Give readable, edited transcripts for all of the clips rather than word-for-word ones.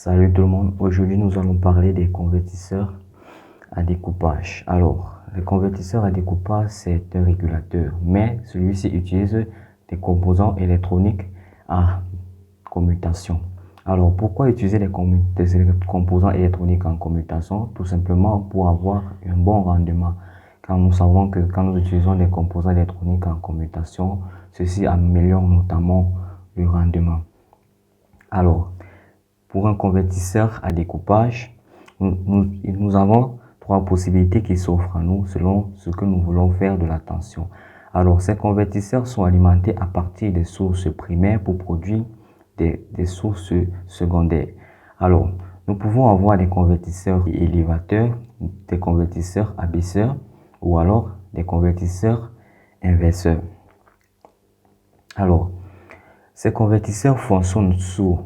Salut tout le monde, aujourd'hui nous allons parler des convertisseurs à découpage. Alors, le convertisseur à découpage c'est un régulateur, mais celui-ci utilise des composants électroniques à commutation. Alors, pourquoi utiliser des composants électroniques en commutation? Tout simplement pour avoir un bon rendement. Quand nous savons que quand nous utilisons des composants électroniques en commutation, ceci améliore notamment le rendement. Alors, pour un convertisseur à découpage, nous avons trois possibilités qui s'offrent à nous selon ce que nous voulons faire de la tension. Alors, ces convertisseurs sont alimentés à partir des sources primaires pour produire des sources secondaires. Alors, nous pouvons avoir des convertisseurs élévateurs, des convertisseurs abaisseurs ou alors des convertisseurs inverseurs. Alors, ces convertisseurs fonctionnent sous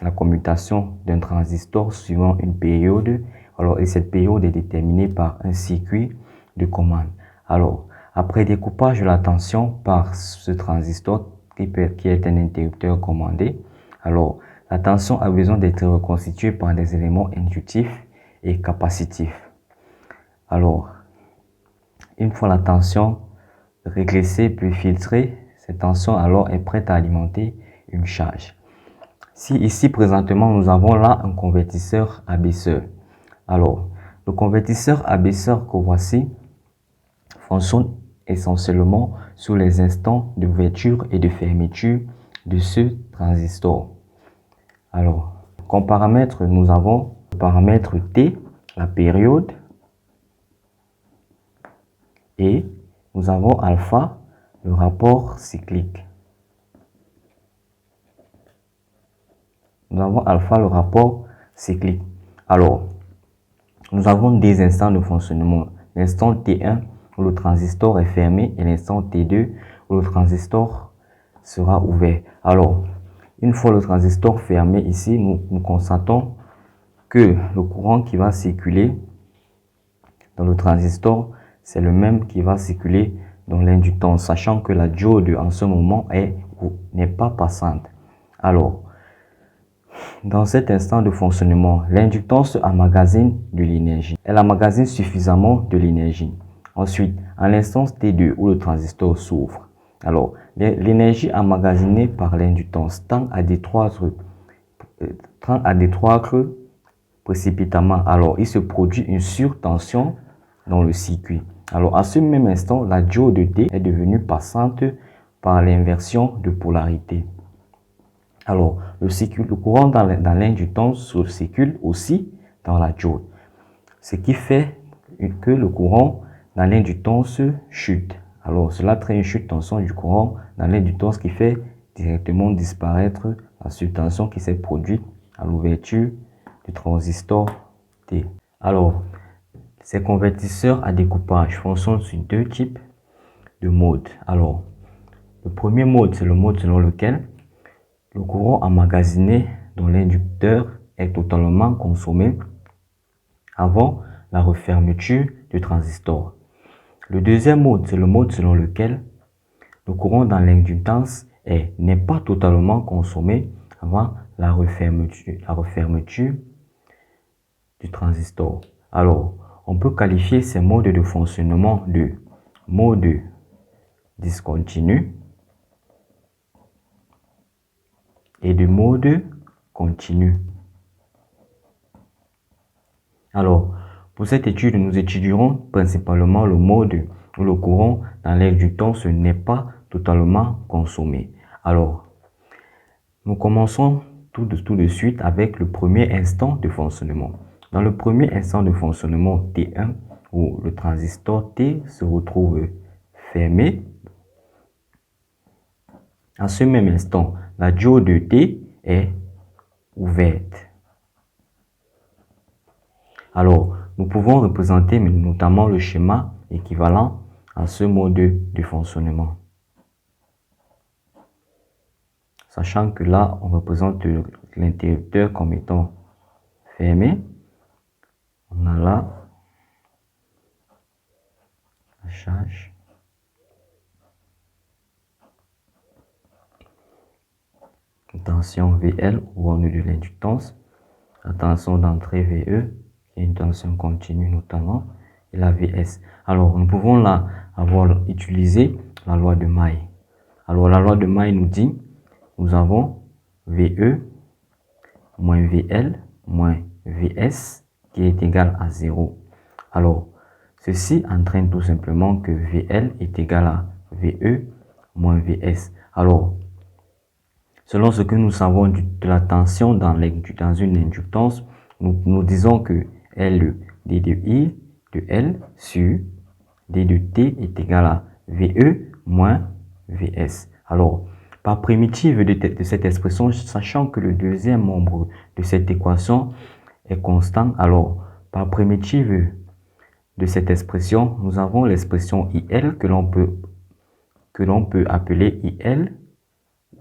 la commutation d'un transistor suivant une période. Alors, et cette période est déterminée par un circuit de commande. Alors, après découpage de la tension par ce transistor qui est un interrupteur commandé, alors la tension a besoin d'être reconstituée par des éléments inductifs et capacitifs. Alors, une fois la tension régressée puis filtrée, cette tension alors est prête à alimenter une charge. Si ici présentement nous avons là un convertisseur abaisseur. Alors, le convertisseur abaisseur que voici fonctionne essentiellement sur les instants d'ouverture et de fermeture de ce transistor. Alors, comme paramètre, nous avons le paramètre T, la période, et nous avons alpha, le rapport cyclique. Nous avons alpha, le rapport cyclique. Alors, nous avons des instants de fonctionnement. L'instant T1 où le transistor est fermé et l'instant T2 où le transistor sera ouvert. Alors, une fois le transistor fermé ici, nous constatons que le courant qui va circuler dans le transistor, c'est le même qui va circuler dans l'inductance, sachant que la diode en ce moment n'est pas passante. Alors, dans cet instant de fonctionnement, l'inductance emmagasine de l'énergie. Elle emmagasine suffisamment de l'énergie. Ensuite, à l'instance T2 où le transistor s'ouvre, alors l'énergie emmagasinée par l'inductance tend à décroître précipitamment. Alors, il se produit une surtension dans le circuit. Alors, à ce même instant, la diode T est devenue passante par l'inversion de polarité. Alors, le courant dans l'inductance circule aussi dans la diode. Ce qui fait que le courant dans l'inductance chute. Alors, cela crée une chute de tension du courant dans l'inductance qui fait directement disparaître la surtension qui s'est produite à l'ouverture du transistor T. Alors, ces convertisseurs à découpage fonctionnent sur deux types de modes. Alors, le premier mode, c'est le mode selon lequel le courant emmagasiné dans l'inducteur est totalement consommé avant la refermeture du transistor. Le deuxième mode, c'est le mode selon lequel le courant dans l'inductance n'est pas totalement consommé avant la refermeture du transistor. Alors, on peut qualifier ces modes de fonctionnement de mode discontinu et de mode continu. Alors, pour cette étude, nous étudierons principalement le mode où le courant dans l'inductance n'est pas totalement consommé. Alors, nous commençons tout de suite avec le premier instant de fonctionnement. Dans le premier instant de fonctionnement T1, où le transistor T se retrouve fermé, à ce même instant, la diode T est ouverte. Alors, nous pouvons représenter notamment le schéma équivalent à ce mode de fonctionnement. Sachant que là, on représente l'interrupteur comme étant fermé. On a là la charge. Tension VL ou on de l'inductance. la tension d'entrée VE, qui est une tension continue notamment, et la VS. Alors, nous pouvons là avoir utilisé la loi de Maille. Alors, la loi de Maille nous dit, nous avons VE moins VL moins VS qui est égal à 0. Alors, ceci entraîne tout simplement que VL est égal à VE moins VS. Alors, selon ce que nous savons de la tension dans une inductance, nous disons que L d de I de L sur d de T est égal à VE moins VS. Alors, par primitive de cette expression, sachant que le deuxième membre de cette équation est constant, alors, par primitive de cette expression, nous avons l'expression IL que l'on peut appeler IL,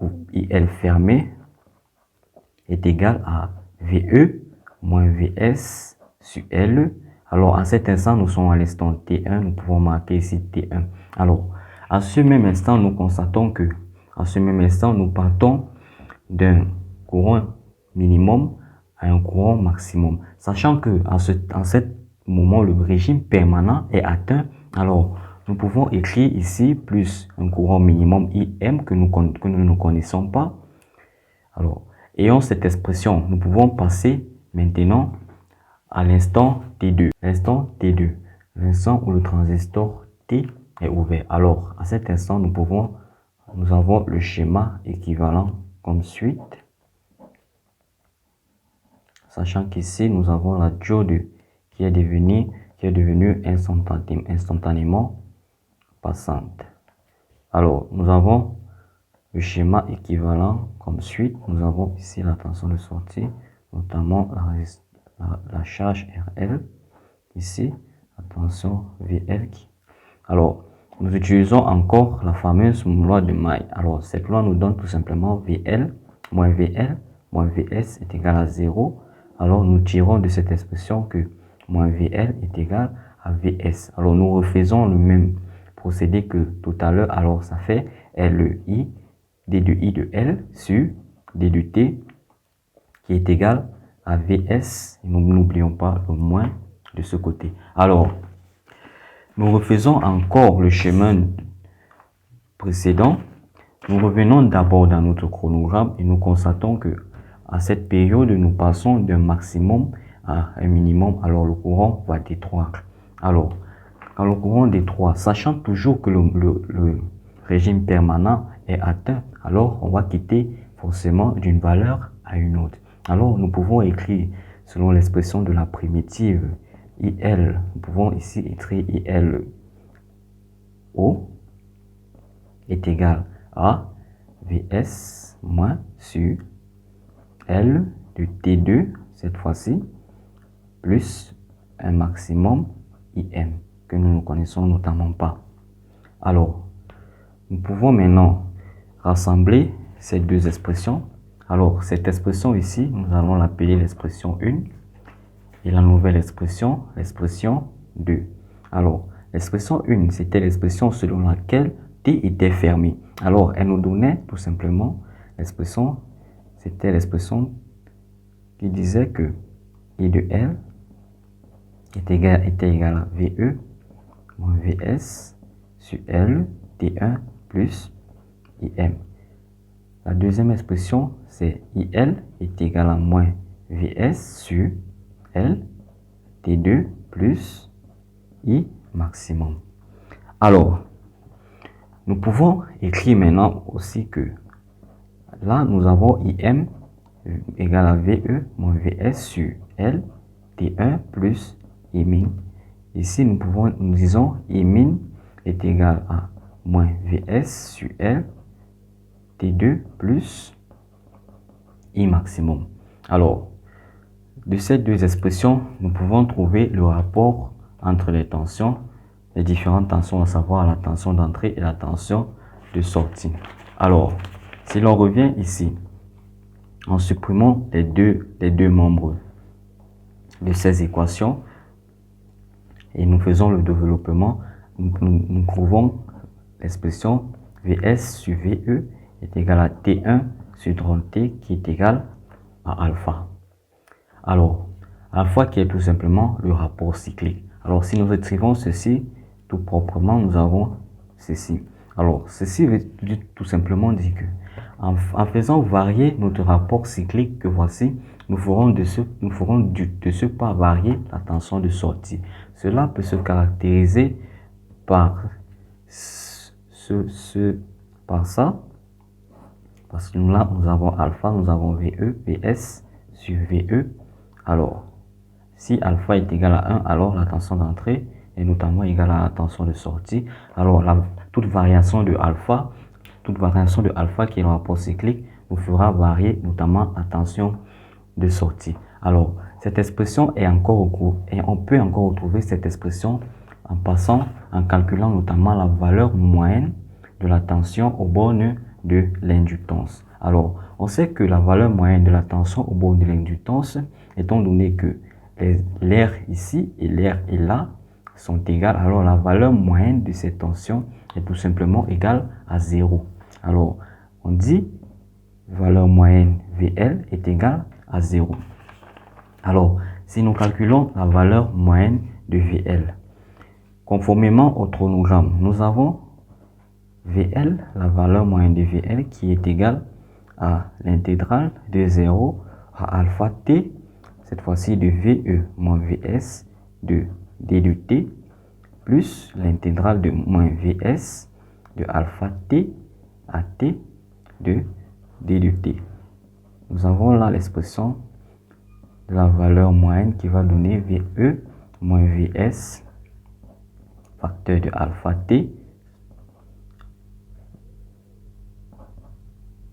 ou IL fermé, est égal à VE moins VS sur L. Alors, à cet instant, nous sommes à l'instant T1, nous pouvons marquer ici T1. Alors, à ce même instant, nous constatons que, à ce même instant, nous partons d'un courant minimum à un courant maximum. Sachant que, en ce moment, le régime permanent est atteint, alors, nous pouvons écrire ici plus un courant minimum IM que nous ne connaissons pas. Alors, ayant cette expression, nous pouvons passer maintenant à l'instant T2. L'instant T2, l'instant où le transistor T est ouvert. Alors, à cet instant, nous avons le schéma équivalent comme suite. Sachant qu'ici, nous avons la diode qui est devenue instantanément passante. Alors, nous avons le schéma équivalent comme suite. Nous avons ici la tension de sortie, notamment la charge RL. Ici, la tension VL. Alors, nous utilisons encore la fameuse loi de Maille. Alors, cette loi nous donne tout simplement VL moins VS est égal à 0. Alors, nous tirons de cette expression que moins VL est égal à VS. Alors, nous refaisons le même procédé que tout à l'heure. Alors, ça fait LI, D de I de L sur D de T qui est égal à VS. Nous n'oublions pas le moins de ce côté. Alors, nous refaisons encore le chemin précédent. Nous revenons d'abord dans notre chronogramme et nous constatons que à cette période, nous passons d'un maximum à un minimum. Alors, le courant va décroître. Alors, quand le courant décroît, sachant toujours que le régime permanent est atteint, alors on va quitter forcément d'une valeur à une autre. Alors, nous pouvons écrire, selon l'expression de la primitive IL, nous pouvons ici écrire IL O est égal à VS moins sur L de T2, cette fois-ci, plus un maximum IM, que nous ne connaissons notamment pas. Alors, nous pouvons maintenant rassembler ces deux expressions. Alors, cette expression ici, nous allons l'appeler l'expression 1 et la nouvelle expression, l'expression 2. Alors, l'expression 1, c'était l'expression selon laquelle T était fermé. Alors, elle nous donnait tout simplement l'expression, c'était l'expression qui disait que I de L était égal à VE moins VS sur L T1 plus IM. La deuxième expression, c'est IL est égal à moins VS sur L T2 plus I maximum. Alors, nous pouvons écrire maintenant aussi que là, nous avons IM égale à VE moins VS sur L T1 plus I min. Ici, nous disons I min est égal à moins VS sur L T2 plus I maximum. Alors, de ces deux expressions, nous pouvons trouver le rapport entre les tensions, les différentes tensions, à savoir la tension d'entrée et la tension de sortie. Alors, si l'on revient ici, en supprimant les deux membres de ces équations et nous faisons le développement, nous trouvons l'expression VS sur VE est égal à T1 sur 30T qui est égal à alpha. Alors, alpha qui est tout simplement le rapport cyclique. Alors, si nous écrivons ceci tout proprement, nous avons ceci. Alors, ceci veut tout simplement dire que en faisant varier notre rapport cyclique que voici, nous ferons de ce pas varier la tension de sortie. Cela peut se caractériser par par ça, parce que là, nous avons alpha, nous avons VE, VS sur VE. Alors, si alpha est égal à 1, alors la tension d'entrée est notamment égale à la tension de sortie. Alors, toute variation de alpha qui est le rapport cyclique nous fera varier notamment la tension de sortie. Alors, cette expression est encore au cours et on peut encore retrouver cette expression en calculant notamment la valeur moyenne de la tension aux bornes de l'inductance. Alors, on sait que la valeur moyenne de la tension aux bornes de l'inductance, étant donné que l'air ici et l'air et là sont égales, alors la valeur moyenne de cette tension est tout simplement égale à 0. Alors, on dit valeur moyenne VL est égale à 0. Alors, si nous calculons la valeur moyenne de VL, conformément au chronogramme, nous avons VL, la valeur moyenne de VL qui est égale à l'intégrale de 0 à alpha t, cette fois-ci de VE moins VS de D de T, plus l'intégrale de moins VS de alpha t à T de D de T. Nous avons là l'expression de la valeur moyenne qui va donner VE moins VS facteur de alpha t.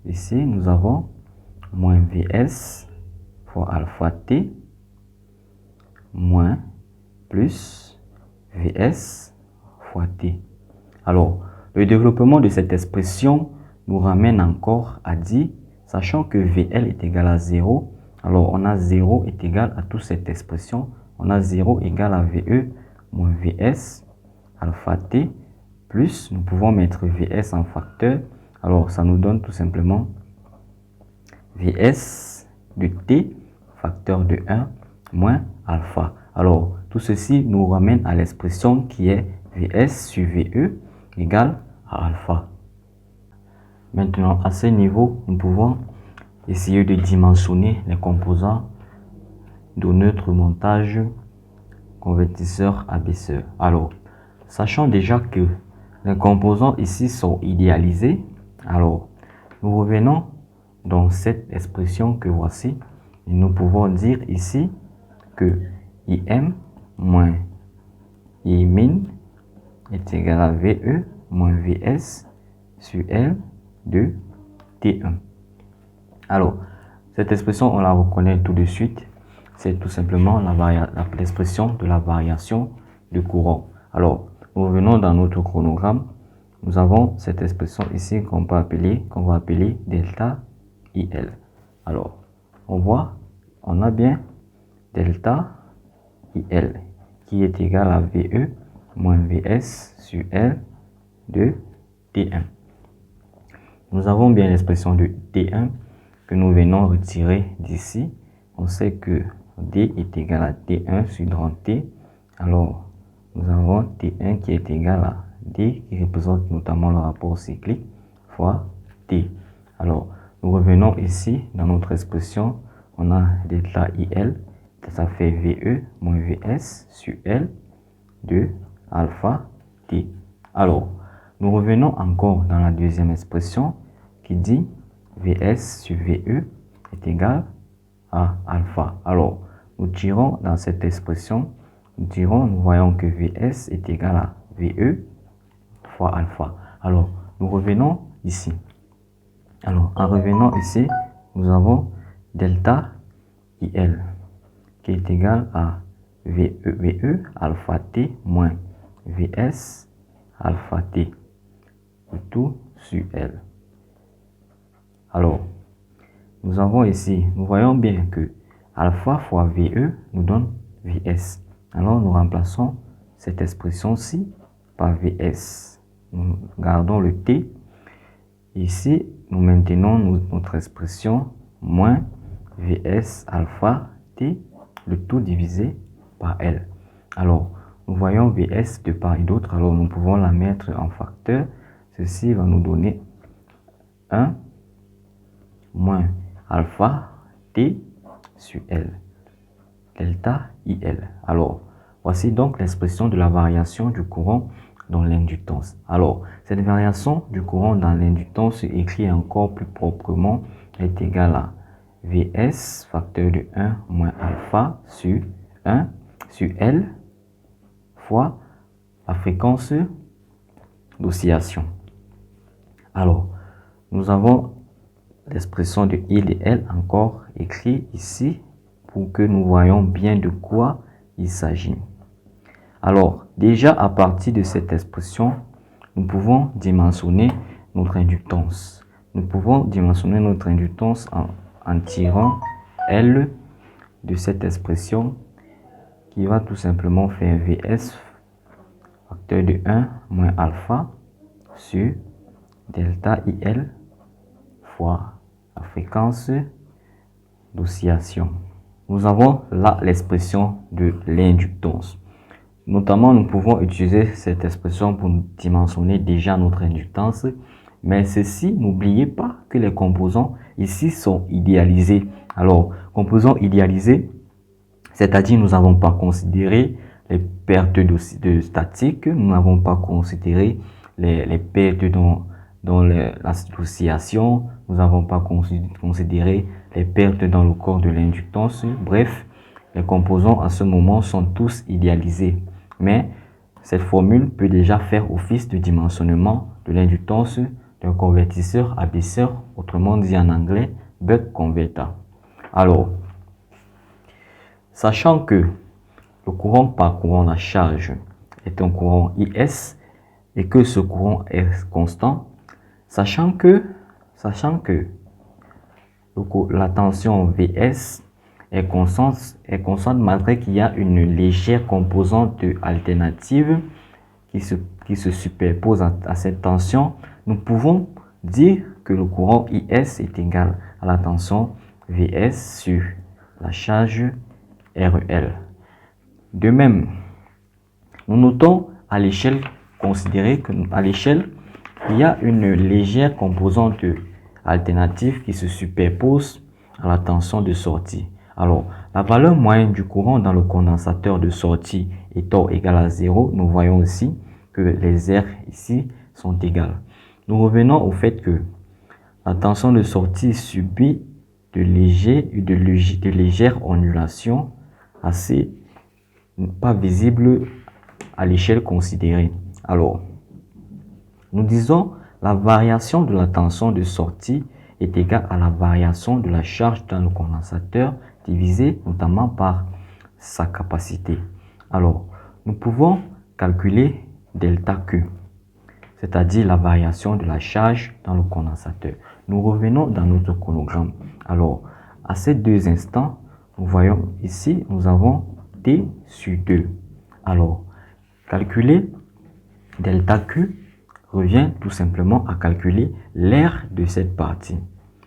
Ici, nous avons moins VS fois alpha t moins plus VS fois t. Alors, le développement de cette expression nous ramène encore à dire, sachant que VL est égal à 0, alors on a 0 est égal à toute cette expression. On a 0 égal à VE moins VS alpha t, plus nous pouvons mettre VS en facteur. Alors ça nous donne tout simplement VS de t facteur de 1 moins alpha. Alors tout ceci nous ramène à l'expression qui est VS sur VE égale à alpha. Maintenant, à ce niveau, nous pouvons essayer de dimensionner les composants de notre montage convertisseur abaisseur. Alors, sachant déjà que les composants ici sont idéalisés, alors nous revenons dans cette expression que voici et nous pouvons dire ici que IM moins Imin est égal à VE moins VS sur L de T1. Alors, cette expression, on la reconnaît tout de suite. C'est tout simplement l'expression de la variation de courant. Alors, nous revenons dans notre chronogramme. Nous avons cette expression ici qu'on va appeler delta IL. Alors, on voit, on a bien delta IL qui est égal à VE moins VS sur L de T1. Nous avons bien l'expression de T1 que nous venons retirer d'ici. On sait que D est égal à T1 sur grand T. Alors, nous avons T1 qui est égal à D qui représente notamment le rapport cyclique fois T. Alors, nous revenons ici dans notre expression. On a delta IL, ça fait VE moins VS sur L de alpha T. Alors, nous revenons encore dans la deuxième expression qui dit VS sur VE est égal à alpha. Alors, nous tirons dans cette expression, nous voyons que VS est égal à VE fois alpha. Alors, nous revenons ici. Alors, en revenant ici, nous avons delta IL qui est égal à VE alpha T moins VS alpha T tout sur L. Alors, nous avons ici, nous voyons bien que alpha fois VE nous donne VS. Alors, nous remplaçons cette expression-ci par VS. Nous gardons le T. Ici, nous maintenons notre expression moins VS alpha T, le tout divisé par L. Alors, nous voyons Vs de part et d'autre, alors nous pouvons la mettre en facteur. Ceci va nous donner 1 moins alpha T sur L, delta IL. Alors, voici donc l'expression de la variation du courant dans l'inductance. Alors, cette variation du courant dans l'inductance écrit encore plus proprement est égale à Vs facteur de 1 moins alpha sur 1 sur L fois la fréquence d'oscillation. Alors, nous avons l'expression de I et L encore écrit ici pour que nous voyons bien de quoi il s'agit. Alors, déjà à partir de cette expression, nous pouvons dimensionner notre inductance. Nous pouvons dimensionner notre inductance en tirant L de cette expression qui va tout simplement faire Vs facteur de 1 moins alpha sur delta IL fois la fréquence d'oscillation. Nous avons là l'expression de l'inductance. Notamment, nous pouvons utiliser cette expression pour dimensionner déjà notre inductance. Mais ceci, n'oubliez pas que les composants ici sont idéalisés. Alors, composants idéalisés, c'est-à-dire nous n'avons pas considéré les pertes de statique, nous n'avons pas considéré les pertes dans l'oscillation, nous n'avons pas considéré les pertes dans le corps de l'inductance. Bref, les composants à ce moment sont tous idéalisés. Mais cette formule peut déjà faire office de dimensionnement de l'inductance d'un convertisseur à baisseur, autrement dit en anglais, buck converter. Alors, sachant que le courant parcourant la charge est un courant IS et que ce courant est constant, sachant que la tension Vs est constante malgré qu'il y a une légère composante alternative qui se superpose à cette tension, nous pouvons dire que le courant IS est égal à la tension Vs sur la charge REL. De même, nous notons à l'échelle considérée qu'à l'échelle, il y a une légère composante alternative qui se superpose à la tension de sortie. Alors, la valeur moyenne du courant dans le condensateur de sortie étant égale à 0, nous voyons aussi que les R ici sont égales. Nous revenons au fait que la tension de sortie subit de légères ondulations assez pas visibles à l'échelle considérée. Alors, nous disons la variation de la tension de sortie est égale à la variation de la charge dans le condensateur divisé notamment par sa capacité. Alors, nous pouvons calculer delta Q, c'est-à-dire la variation de la charge dans le condensateur. Nous revenons dans notre chronogramme. Alors, à ces deux instants, nous voyons ici, nous avons T sur 2. Alors, calculer delta Q revient tout simplement à calculer l'aire de cette partie.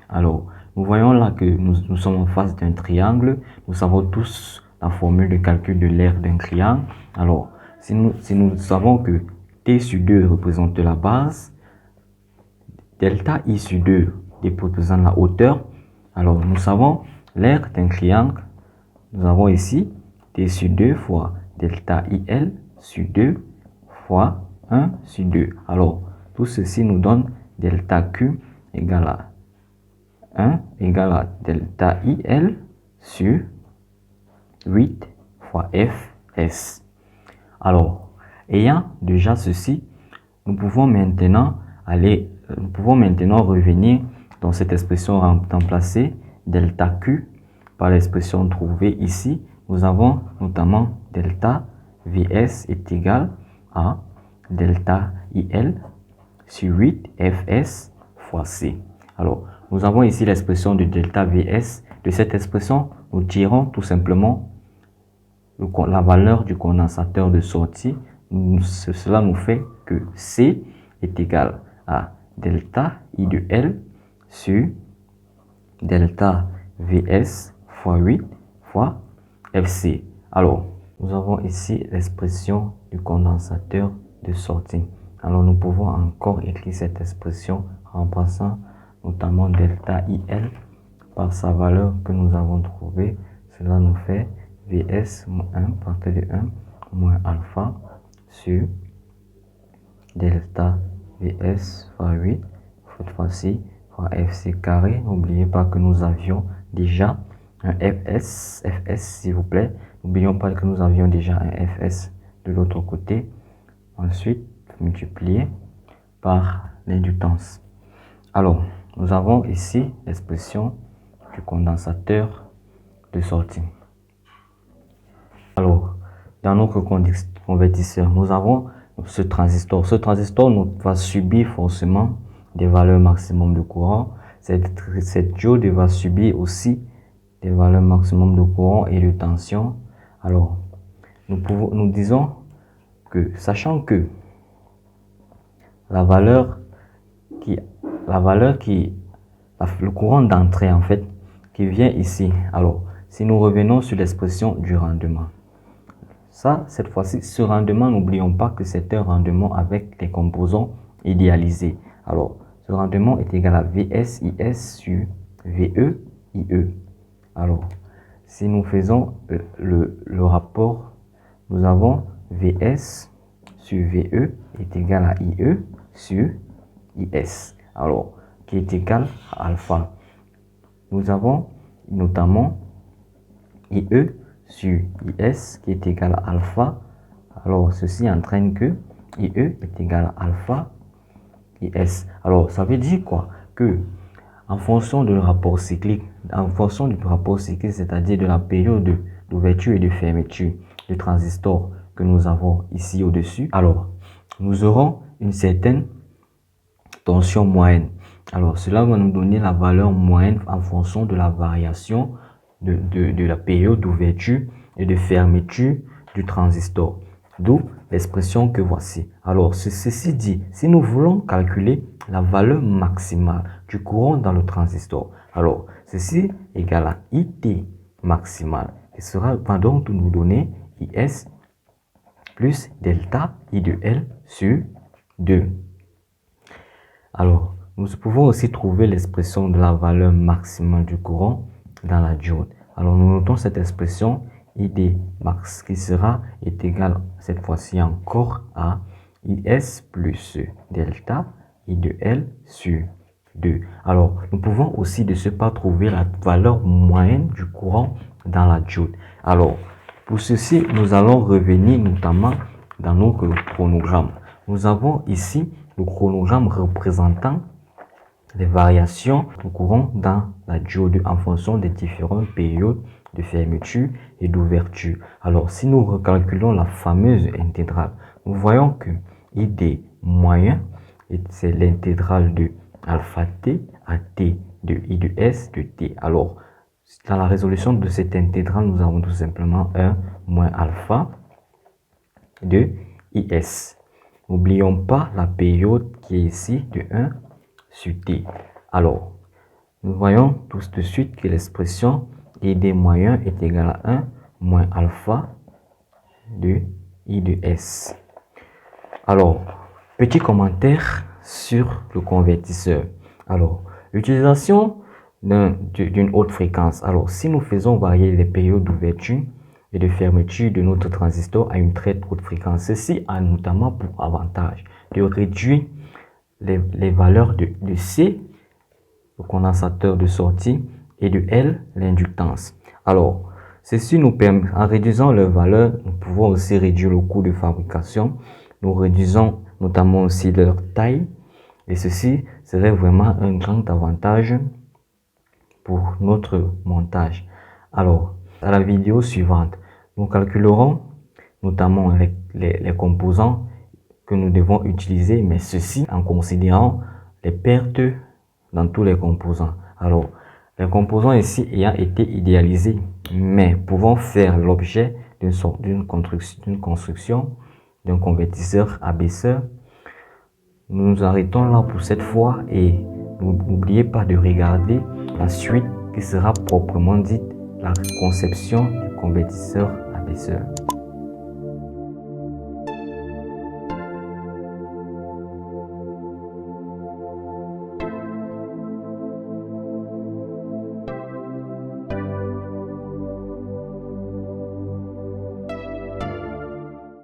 Alors, nous voyons là que nous sommes en face d'un triangle. Nous savons tous la formule de calcul de l'aire d'un triangle. Alors, si nous savons que T sur 2 représente la base, delta I sur 2 représente la hauteur, alors nous savons l'aire d'un triangle. Nous avons ici T sur 2 fois delta IL sur 2 fois 1 sur 2. Alors, tout ceci nous donne delta Q égale à 1 égale à delta IL sur 8 fois Fs. Alors, ayant déjà ceci, nous pouvons maintenant revenir dans cette expression remplacer delta Q par l'expression trouvée ici. Nous avons notamment delta Vs est égal à delta IL sur 8 Fs fois C. Alors, nous avons ici l'expression de delta Vs. De cette expression, nous tirons tout simplement la valeur du condensateur de sortie. Cela nous fait que C est égal à delta I de L sur delta Vs fois 8 fois FC. Alors, nous avons ici l'expression du condensateur de sortie. Alors, nous pouvons encore écrire cette expression en remplaçant notamment delta IL par sa valeur que nous avons trouvée. Cela nous fait Vs moins 1 partie de 1 moins alpha sur delta Vs fois 8, cette fois-ci fois Fc carré. N'oubliez pas que nous avions déjà un Fs s'il vous plaît. N'oublions pas que nous avions déjà un Fs de l'autre côté. Ensuite, multiplié par l'inductance. Alors, nous avons ici l'expression du condensateur de sortie. Alors, dans notre convertisseur, nous avons ce transistor. Ce transistor va subir forcément des valeurs maximum de courant. Cette diode va subir aussi des valeurs maximum de courant et de tension. Alors, nous disons que, sachant que le courant d'entrée en fait, qui vient ici. Alors, si nous revenons sur l'expression du rendement, cette fois-ci, ce rendement, n'oublions pas que c'est un rendement avec des composants idéalisés. Alors, ce rendement est égal à Vs IS sur VE IE. Alors, si nous faisons le rapport, nous avons Vs sur VE est égal à IE sur IS. Alors, qui est égal à alpha. Nous avons notamment IE sur IS qui est égal à alpha. Alors, ceci entraîne que IE est égal à alpha IS. Alors, ça veut dire quoi? Que en fonction du rapport cyclique, c'est-à-dire de la période d'ouverture et de fermeture du transistor que nous avons ici au-dessus, alors, nous aurons une certaine tension moyenne. Alors, cela va nous donner la valeur moyenne en fonction de la variation de la période d'ouverture et de fermeture du transistor. D'où l'expression que voici. Alors, ceci dit, si nous voulons calculer la valeur maximale du courant dans le transistor, alors, ceci est égal à IT maximal. Et va donc nous donner IS plus delta I de L sur 2. Alors, nous pouvons aussi trouver l'expression de la valeur maximale du courant dans la diode. Alors, nous notons cette expression ID max qui est égal cette fois-ci encore à IS plus delta I de L sur 2. Alors, nous pouvons aussi de ce pas trouver la valeur moyenne du courant dans la diode. Alors, pour ceci, nous allons revenir notamment dans notre chronogramme. Nous avons ici le chronogramme représentant les variations du courant dans la diode en fonction des différentes périodes de fermeture et d'ouverture. Alors, si nous recalculons la fameuse intégrale, nous voyons que ID moyen, c'est l'intégrale de alpha t à t de I de S de t. Alors, dans la résolution de cette intégrale, nous avons tout simplement 1 moins alpha de IS. N'oublions pas la période qui est ici de 1 sur t. Alors, nous voyons tous de suite que l'expression ID moyen est égale à 1 moins alpha de I de S. Alors, petit commentaire sur le convertisseur. Alors, l'utilisation d'une haute fréquence. Alors, si nous faisons varier les périodes d'ouverture et de fermeture de notre transistor à une très haute fréquence, ceci a notamment pour avantage de réduire les valeurs de C, le condensateur de sortie, et de L, l'inductance. Alors, ceci nous permet, en réduisant leurs valeurs, nous pouvons aussi réduire le coût de fabrication. Nous réduisons notamment aussi leur taille. Et ceci serait vraiment un grand avantage pour notre montage. Alors, à la vidéo suivante, nous calculerons notamment les composants que nous devons utiliser, mais ceci en considérant les pertes dans tous les composants. Alors, les composants ici ayant été idéalisés, mais pouvant faire l'objet d'une construction d'un convertisseur abaisseur, nous nous arrêtons là pour cette fois et n'oubliez pas de regarder la suite qui sera proprement dite la conception du convertisseur abaisseur.